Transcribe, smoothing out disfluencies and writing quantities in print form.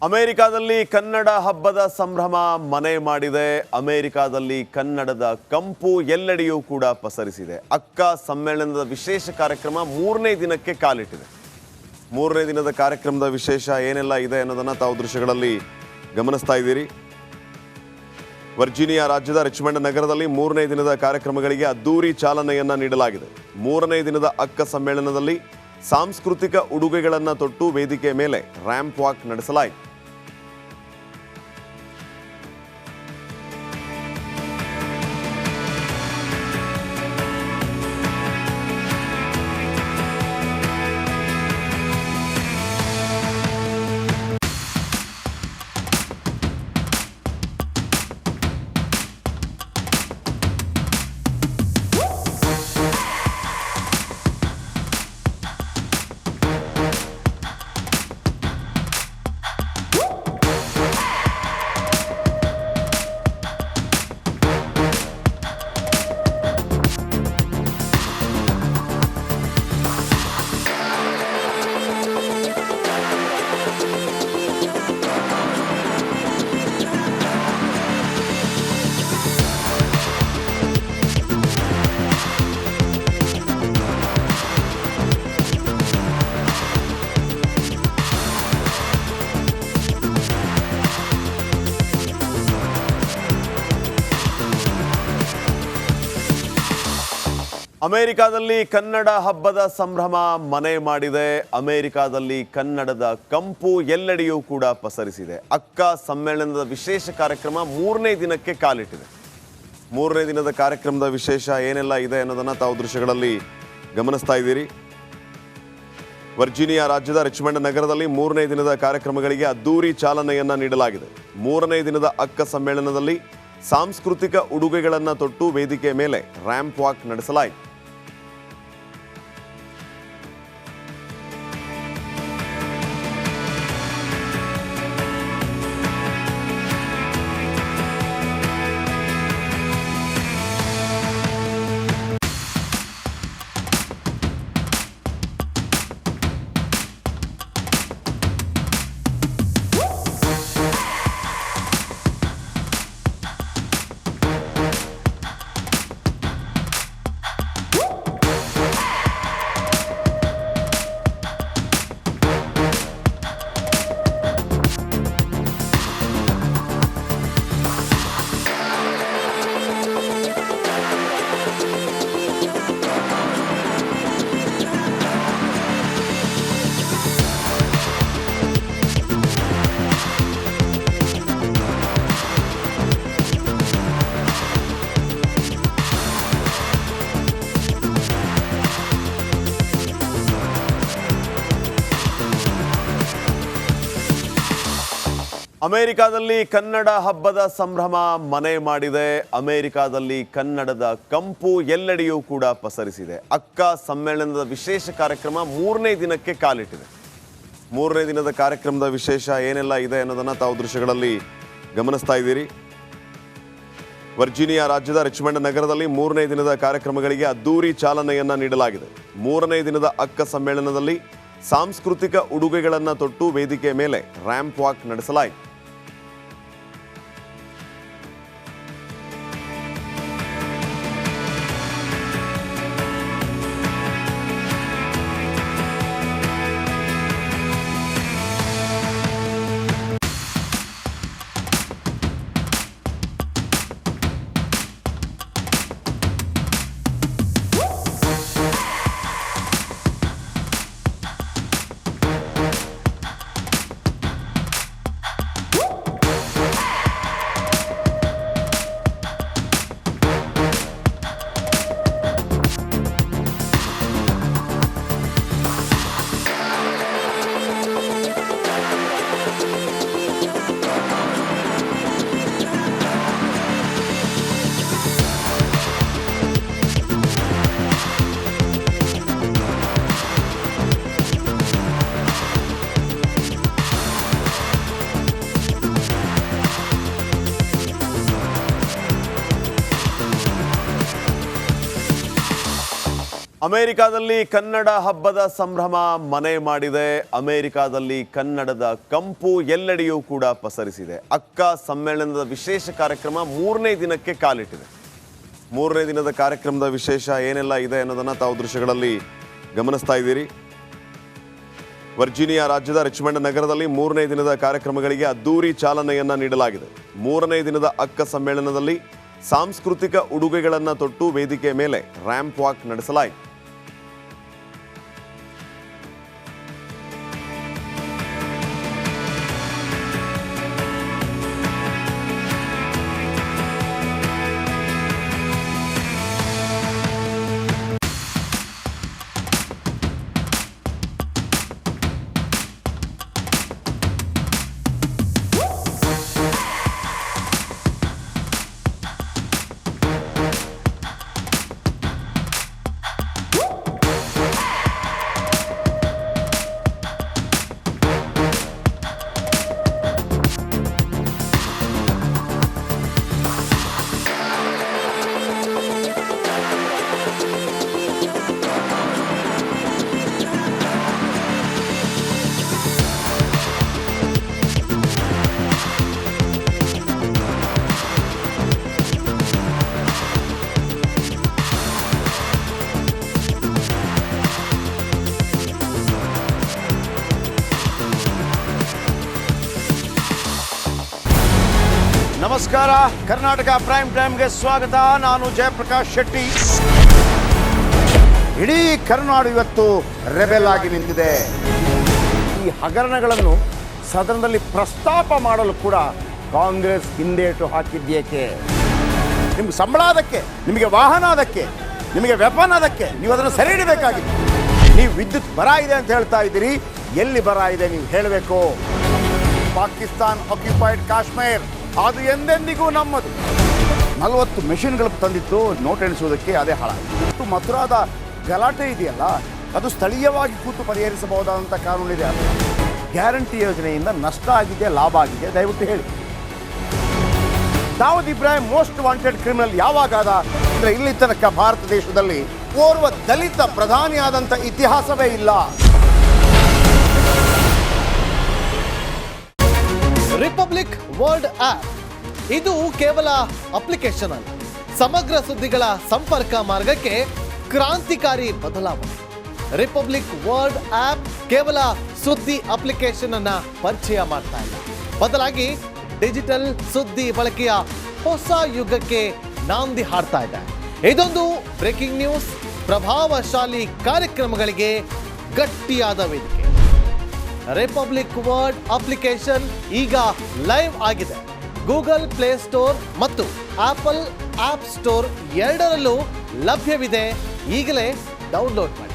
ಅಮೆರಿಕಾದಲ್ಲಿ ಕನ್ನಡ ಹಬ್ಬದ ಸಂಭ್ರಮ ಮನೆ ಮಾಡಿದೆ. ಅಮೆರಿಕಾದಲ್ಲಿ ಕನ್ನಡದ ಕಂಪು ಎಲ್ಲೆಡೆಯೂ ಕೂಡ ಪಸರಿಸಿದೆ. ಅಕ್ಕ ಸಮ್ಮೇಳನದ ವಿಶೇಷ ಕಾರ್ಯಕ್ರಮ ಮೂರನೇ ದಿನಕ್ಕೆ ಕಾಲಿಟ್ಟಿದೆ. ಮೂರನೇ ದಿನದ ಕಾರ್ಯಕ್ರಮದ ವಿಶೇಷ ಏನೆಲ್ಲ ಇದೆ ಅನ್ನೋದನ್ನು ತಾವು ದೃಶ್ಯಗಳಲ್ಲಿ ಗಮನಿಸ್ತಾ ಇದ್ದೀರಿ. ವರ್ಜೀನಿಯಾ ರಾಜ್ಯದ ರಿಚ್ಮಂಡ್ ನಗರದಲ್ಲಿ ಮೂರನೇ ದಿನದ ಕಾರ್ಯಕ್ರಮಗಳಿಗೆ ಅದ್ದೂರಿ ಚಾಲನೆಯನ್ನ ನೀಡಲಾಗಿದೆ. ಮೂರನೇ ದಿನದ ಅಕ್ಕ ಸಮ್ಮೇಳನದಲ್ಲಿ ಸಾಂಸ್ಕೃತಿಕ ಉಡುಗೆಗಳನ್ನು ತೊಟ್ಟು ವೇದಿಕೆ ಮೇಲೆ ರ್ಯಾಂಪ್ ವಾಕ್ ನಡೆಸಲಾಯಿತು. ಅಮೆರಿಕಾದಲ್ಲಿ ಕನ್ನಡ ಹಬ್ಬದ ಸಂಭ್ರಮ ಮನೆ ಮಾಡಿದೆ. ಅಮೆರಿಕಾದಲ್ಲಿ ಕನ್ನಡದ ಕಂಪು ಎಲ್ಲೆಡೆಯೂ ಕೂಡ ಪಸರಿಸಿದೆ. ಅಕ್ಕ ಸಮ್ಮೇಳನದ ವಿಶೇಷ ಕಾರ್ಯಕ್ರಮ ಮೂರನೇ ದಿನಕ್ಕೆ ಕಾಲಿಟ್ಟಿದೆ. ಮೂರನೇ ದಿನದ ಕಾರ್ಯಕ್ರಮದ ವಿಶೇಷ ಏನೆಲ್ಲ ಇದೆ ಅನ್ನೋದನ್ನು ತಾವು ದೃಶ್ಯಗಳಲ್ಲಿ ಗಮನಿಸ್ತಾ ಇದ್ದೀರಿ. ವರ್ಜೀನಿಯಾ ರಾಜ್ಯದ ರಿಚ್ಮಂಡ್ ನಗರದಲ್ಲಿ ಮೂರನೇ ದಿನದ ಕಾರ್ಯಕ್ರಮಗಳಿಗೆ ಅದ್ದೂರಿ ಚಾಲನೆಯನ್ನ ನೀಡಲಾಗಿದೆ. ಮೂರನೇ ದಿನದ ಅಕ್ಕ ಸಮ್ಮೇಳನದಲ್ಲಿ ಸಾಂಸ್ಕೃತಿಕ ಉಡುಗೆಗಳನ್ನು ತೊಟ್ಟು ವೇದಿಕೆ ಮೇಲೆ ರ್ಯಾಂಪ್ ವಾಕ್ ನಡೆಸಲಾಯಿತು. ಅಮೆರಿಕಾದಲ್ಲಿ ಕನ್ನಡ ಹಬ್ಬದ ಸಂಭ್ರಮ ಮನೆ ಮಾಡಿದೆ. ಅಮೆರಿಕಾದಲ್ಲಿ ಕನ್ನಡದ ಕಂಪು ಎಲ್ಲೆಡೆಯೂ ಕೂಡ ಪಸರಿಸಿದೆ. ಅಕ್ಕ ಸಮ್ಮೇಳನದ ವಿಶೇಷ ಕಾರ್ಯಕ್ರಮ ಮೂರನೇ ದಿನಕ್ಕೆ ಕಾಲಿಟ್ಟಿದೆ. ಮೂರನೇ ದಿನದ ಕಾರ್ಯಕ್ರಮದ ವಿಶೇಷ ಏನೆಲ್ಲ ಇದೆ ಅನ್ನೋದನ್ನು ತಾವು ದೃಶ್ಯಗಳಲ್ಲಿ ಗಮನಿಸ್ತಾ ಇದ್ದೀರಿ. ವರ್ಜೀನಿಯಾ ರಾಜ್ಯದ ರಿಚ್ಮಂಡ್ ನಗರದಲ್ಲಿ ಮೂರನೇ ದಿನದ ಕಾರ್ಯಕ್ರಮಗಳಿಗೆ ಅದ್ದೂರಿ ಚಾಲನೆಯನ್ನ ನೀಡಲಾಗಿದೆ. ಮೂರನೇ ದಿನದ ಅಕ್ಕ ಸಮ್ಮೇಳನದಲ್ಲಿ ಸಾಂಸ್ಕೃತಿಕ ಉಡುಗೆಗಳನ್ನು ತೊಟ್ಟು ವೇದಿಕೆ ಮೇಲೆ ರ್ಯಾಂಪ್ ವಾಕ್ ನಡೆಸಲಾಯಿತು. ಅಮೆರಿಕಾದಲ್ಲಿ ಕನ್ನಡ ಹಬ್ಬದ ಸಂಭ್ರಮ ಮನೆ ಮಾಡಿದೆ. ಅಮೆರಿಕಾದಲ್ಲಿ ಕನ್ನಡದ ಕಂಪು ಎಲ್ಲೆಡೆಯೂ ಕೂಡ ಪಸರಿಸಿದೆ. ಅಕ್ಕ ಸಮ್ಮೇಳನದ ವಿಶೇಷ ಕಾರ್ಯಕ್ರಮ 3ನೇ ದಿನಕ್ಕೆ ಕಾಲಿಟ್ಟಿದೆ. 3ನೇ ದಿನದ ಕಾರ್ಯಕ್ರಮದ ವಿಶೇಷ ಏನೆಲ್ಲ ಇದೆ ಅನ್ನೋದನ್ನ ತಾವು ದೃಶ್ಯಗಳಲ್ಲಿ ಗಮನಿಸ್ತಾ ಇದ್ದೀರಿ. ವರ್ಜೀನಿಯಾ ರಾಜ್ಯದ ರಿಚ್ಮಂಡ್ ನಗರದಲ್ಲಿ 3ನೇ ದಿನದ ಕಾರ್ಯಕ್ರಮಗಳಿಗೆ ಅದ್ದೂರಿ ಚಾಲನೆಯನ್ನ ನೀಡಲಾಗಿದೆ. 3ನೇ ದಿನದ ಅಕ್ಕ ಸಮ್ಮೇಳನದಲ್ಲಿ ಸಾಂಸ್ಕೃತಿಕ ಉಡುಗೆಗಳನ್ನು ತೊಟ್ಟು ವೇದಿಕೆ ಮೇಲೆ ರ್ಯಾಂಪ್ ವಾಕ್ ನಡೆಸಲಾಯಿತು. ನಮಸ್ಕಾರ, ಕರ್ನಾಟಕ ಪ್ರೈಮ್ ಟೈಮ್ಗೆ ಸ್ವಾಗತ. ನಾನು ಜಯಪ್ರಕಾಶ್ ಶೆಟ್ಟಿ. ಇಡೀ ಕರ್ನಾಡು ಇವತ್ತು ರೆಬೆಲ್ ಆಗಿ ನಿಂತಿದೆ. ಈ ಹಗರಣಗಳನ್ನು ಸದನದಲ್ಲಿ ಪ್ರಸ್ತಾಪ ಮಾಡಲು ಕೂಡ ಕಾಂಗ್ರೆಸ್ ಹಿಂದೇಟು ಹಾಕಿದ್ದೇಕೆ? ನಿಮ್ಗೆ ಸಂಬಳ ಅದಕ್ಕೆ, ನಿಮಗೆ ವಾಹನ ಅದಕ್ಕೆ, ನಿಮಗೆ ವೆಪನ್ ಅದಕ್ಕೆ, ನೀವು ಅದನ್ನು ಸೆರೆ ಹಿಡಬೇಕಾಗಿತ್ತು. ನೀವು ವಿದ್ಯುತ್ ಬರ ಇದೆ ಅಂತ ಹೇಳ್ತಾ ಇದ್ದೀರಿ, ಎಲ್ಲಿ ಬರ ಇದೆ ನೀವು ಹೇಳಬೇಕು. ಪಾಕಿಸ್ತಾನ್ ಆಕ್ಯುಪೈಡ್ ಕಾಶ್ಮೀರ್ ಅದು ಎಂದೆಂದಿಗೂ ನಮ್ಮದು. 40 ಮೆಷಿನ್ಗಳು ತಂದಿತ್ತು ನೋಟ್ ಎಣಿಸುವುದಕ್ಕೆ, ಅದೇ ಹಾಳಾಯಿತು. ಮಥುರಾದ ಗಲಾಟೆ ಇದೆಯಲ್ಲ, ಅದು ಸ್ಥಳೀಯವಾಗಿ ಕೂತು ಪರಿಹರಿಸಬಹುದಾದಂಥ ಕಾನೂನಿದೆ. ಗ್ಯಾರಂಟಿ ಯೋಜನೆಯಿಂದ ನಷ್ಟ ಆಗಿದೆ, ಲಾಭ ಆಗಿದೆ, ದಯವಿಟ್ಟು ಹೇಳಿ. Dawood Ibrahim most wanted criminal ಯಾವಾಗಾದ ಅಂದರೆ ಇಲ್ಲಿ ತನಕ ಭಾರತ ದೇಶದಲ್ಲಿ ಓರ್ವ ದಲಿತ ಪ್ರಧಾನಿಯಾದಂಥ ಇತಿಹಾಸವೇ ಇಲ್ಲ. ರಿಪಬ್ಲಿಕ್ ವರ್ಲ್ಡ್ ಆಪ್ ಇದು ಕೇವಲ ಅಪ್ಲಿಕೇಶನ್ ಅಲ್ಲ, ಸಮಗ್ರ ಸುದ್ದಿಗಳ ಸಂಪರ್ಕ ಮಾರ್ಗಕ್ಕೆ ಕ್ರಾಂತಿಕಾರಿ ಬದಲಾವಣೆ. ರಿಪಬ್ಲಿಕ್ ವರ್ಲ್ಡ್ ಆಪ್ ಕೇವಲ ಸುದ್ದಿ ಅಪ್ಲಿಕೇಶನ್ ಅನ್ನ ಪರಿಚಯ ಮಾಡ್ತಾ ಇಲ್ಲ, ಬದಲಾಗಿ ಡಿಜಿಟಲ್ ಸುದ್ದಿ ಬಳಕೆಯ ಹೊಸ ಯುಗಕ್ಕೆ ನಾಂದಿ ಹಾಡ್ತಾ ಇದೆ. ಇದೊಂದು ಬ್ರೇಕಿಂಗ್ ನ್ಯೂಸ್, ಪ್ರಭಾವಶಾಲಿ ಕಾರ್ಯಕ್ರಮಗಳಿಗೆ ಗಟ್ಟಿಯಾದ ವೇದಿಕೆ. ರಿಪಬ್ಲಿಕ್ ವರ್ಲ್ಡ್ ಅಪ್ಲಿಕೇಶನ್ ಈಗ ಲೈವ್ ಆಗಿದೆ. ಗೂಗಲ್ ಪ್ಲೇ ಸ್ಟೋರ್ ಮತ್ತು ಆಪಲ್ ಆಪ್ ಸ್ಟೋರ್ ಎರಡರಲ್ಲೂ ಲಭ್ಯವಿದೆ. ಈಗಲೇ ಡೌನ್ಲೋಡ್ ಮಾಡಿ.